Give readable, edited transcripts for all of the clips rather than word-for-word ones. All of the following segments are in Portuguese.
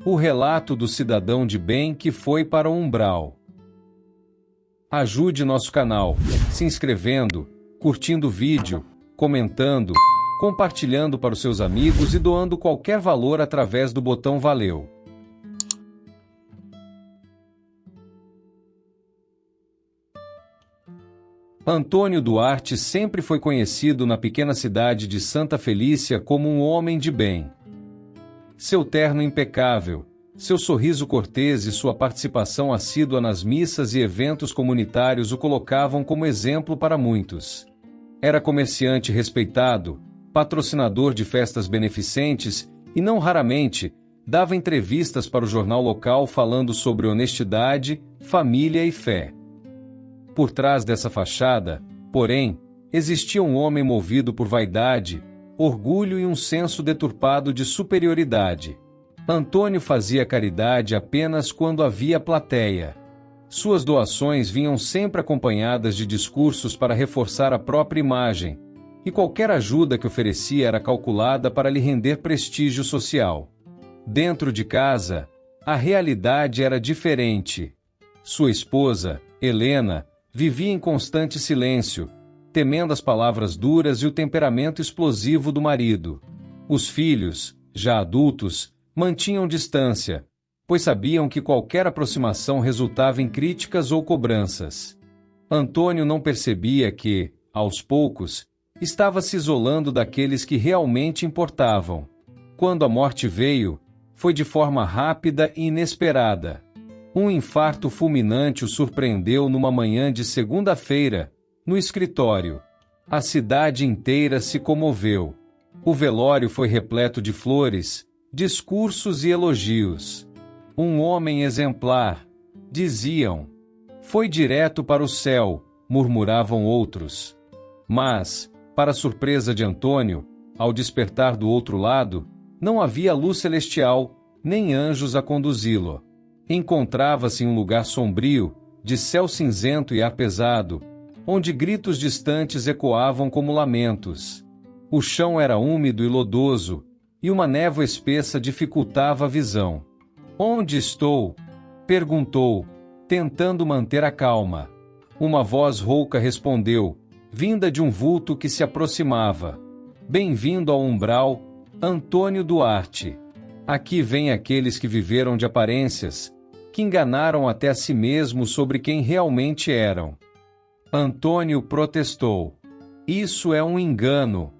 O relato do cidadão de bem que foi para o umbral. Ajude nosso canal, se inscrevendo, curtindo o vídeo, comentando, compartilhando para os seus amigos e doando qualquer valor através do botão Valeu. Antônio Duarte sempre foi conhecido na pequena cidade de Santa Felícia como um homem de bem. Seu terno impecável, seu sorriso cortês e sua participação assídua nas missas e eventos comunitários o colocavam como exemplo para muitos. Era comerciante respeitado, patrocinador de festas beneficentes e, não raramente, dava entrevistas para o jornal local falando sobre honestidade, família e fé. Por trás dessa fachada, porém, existia um homem movido por vaidade, orgulho e um senso deturpado de superioridade. Antônio fazia caridade apenas quando havia plateia. Suas doações vinham sempre acompanhadas de discursos para reforçar a própria imagem, e qualquer ajuda que oferecia era calculada para lhe render prestígio social. Dentro de casa, a realidade era diferente. Sua esposa, Helena, vivia em constante silêncio, temendo as palavras duras e o temperamento explosivo do marido. Os filhos, já adultos, mantinham distância, pois sabiam que qualquer aproximação resultava em críticas ou cobranças. Antônio não percebia que, aos poucos, estava se isolando daqueles que realmente importavam. Quando a morte veio, foi de forma rápida e inesperada. Um infarto fulminante o surpreendeu numa manhã de segunda-feira, no escritório. A cidade inteira se comoveu. O velório foi repleto de flores, discursos e elogios. Um homem exemplar, diziam. Foi direto para o céu, murmuravam outros. Mas, para surpresa de Antônio, ao despertar do outro lado, não havia luz celestial, nem anjos a conduzi-lo. Encontrava-se em um lugar sombrio, de céu cinzento e ar pesado, onde gritos distantes ecoavam como lamentos. O chão era úmido e lodoso, e uma névoa espessa dificultava a visão. "Onde estou?" perguntou, tentando manter a calma. Uma voz rouca respondeu, vinda de um vulto que se aproximava. "Bem-vindo ao umbral, Antônio Duarte. Aqui vêm aqueles que viveram de aparências, que enganaram até a si mesmos sobre quem realmente eram." Antônio protestou. "Isso é um engano.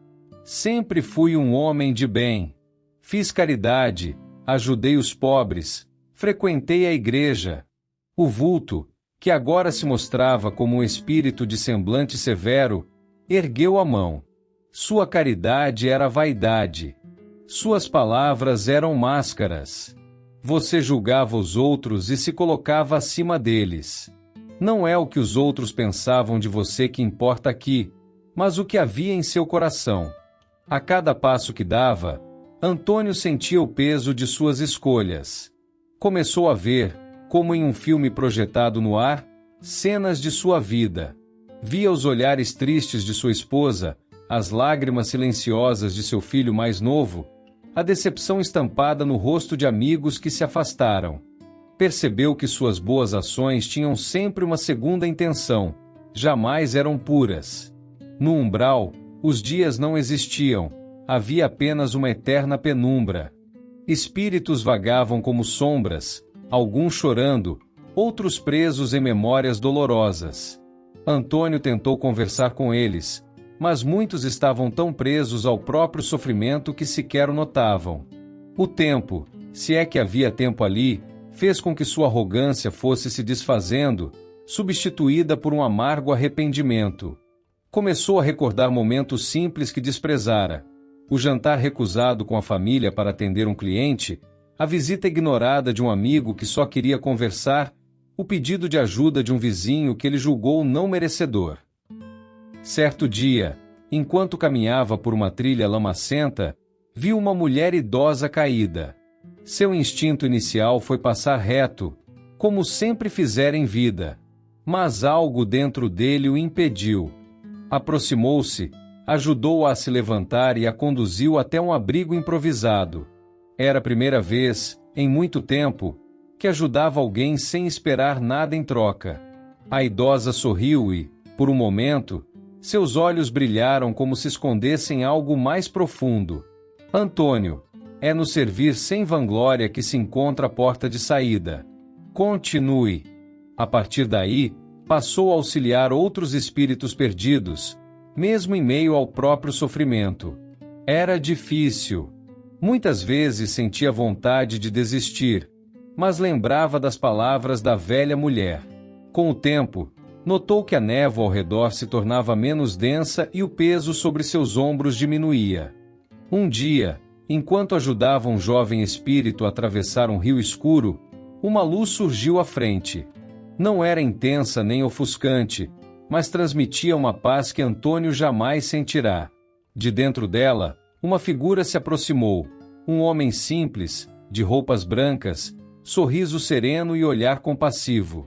Sempre fui um homem de bem. Fiz caridade, ajudei os pobres, frequentei a igreja." O vulto, que agora se mostrava como um espírito de semblante severo, ergueu a mão. Sua caridade era vaidade. Suas palavras eram máscaras. Você julgava os outros e se colocava acima deles. Não é o que os outros pensavam de você que importa aqui, mas o que havia em seu coração. A cada passo que dava, Antônio sentia o peso de suas escolhas. Começou a ver, como em um filme projetado no ar, cenas de sua vida. Via os olhares tristes de sua esposa, as lágrimas silenciosas de seu filho mais novo, a decepção estampada no rosto de amigos que se afastaram. Percebeu que suas boas ações tinham sempre uma segunda intenção, jamais eram puras. No umbral, os dias não existiam, havia apenas uma eterna penumbra. Espíritos vagavam como sombras, alguns chorando, outros presos em memórias dolorosas. Antônio tentou conversar com eles, mas muitos estavam tão presos ao próprio sofrimento que sequer o notavam. O tempo, se é que havia tempo ali, fez com que sua arrogância fosse se desfazendo, substituída por um amargo arrependimento. Começou a recordar momentos simples que desprezara. O jantar recusado com a família para atender um cliente, a visita ignorada de um amigo que só queria conversar, o pedido de ajuda de um vizinho que ele julgou não merecedor. Certo dia, enquanto caminhava por uma trilha lamacenta, viu uma mulher idosa caída. Seu instinto inicial foi passar reto, como sempre fizera em vida. Mas algo dentro dele o impediu. Aproximou-se, ajudou-a a se levantar e a conduziu até um abrigo improvisado. Era a primeira vez, em muito tempo, que ajudava alguém sem esperar nada em troca. A idosa sorriu e, por um momento, seus olhos brilharam como se escondessem algo mais profundo. Antônio, é no servir sem vanglória que se encontra a porta de saída. Continue. A partir daí, passou a auxiliar outros espíritos perdidos, mesmo em meio ao próprio sofrimento. Era difícil. Muitas vezes sentia vontade de desistir, mas lembrava das palavras da velha mulher. Com o tempo, notou que a névoa ao redor se tornava menos densa e o peso sobre seus ombros diminuía. Um dia, enquanto ajudava um jovem espírito a atravessar um rio escuro, uma luz surgiu à frente. Não era intensa nem ofuscante, mas transmitia uma paz que Antônio jamais sentirá. De dentro dela, uma figura se aproximou, um homem simples, de roupas brancas, sorriso sereno e olhar compassivo.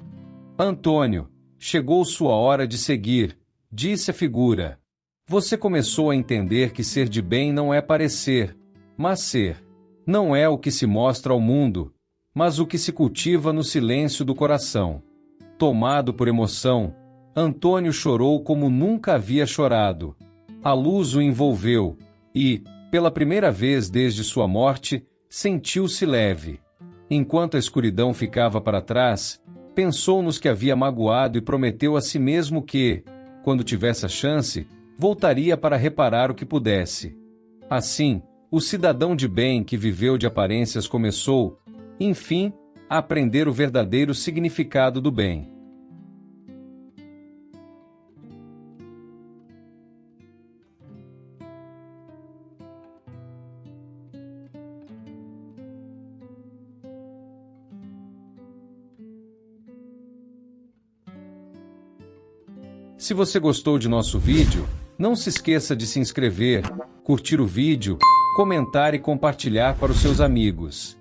Antônio, chegou sua hora de seguir, disse a figura. Você começou a entender que ser de bem não é parecer, mas ser. Não é o que se mostra ao mundo, mas o que se cultiva no silêncio do coração. Tomado por emoção, Antônio chorou como nunca havia chorado. A luz o envolveu e, pela primeira vez desde sua morte, sentiu-se leve. Enquanto a escuridão ficava para trás, pensou nos que havia magoado e prometeu a si mesmo que, quando tivesse a chance, voltaria para reparar o que pudesse. Assim, o cidadão de bem que viveu de aparências começou, enfim, a aprender o verdadeiro significado do bem. Se você gostou de nosso vídeo, não se esqueça de se inscrever, curtir o vídeo, comentar e compartilhar para os seus amigos.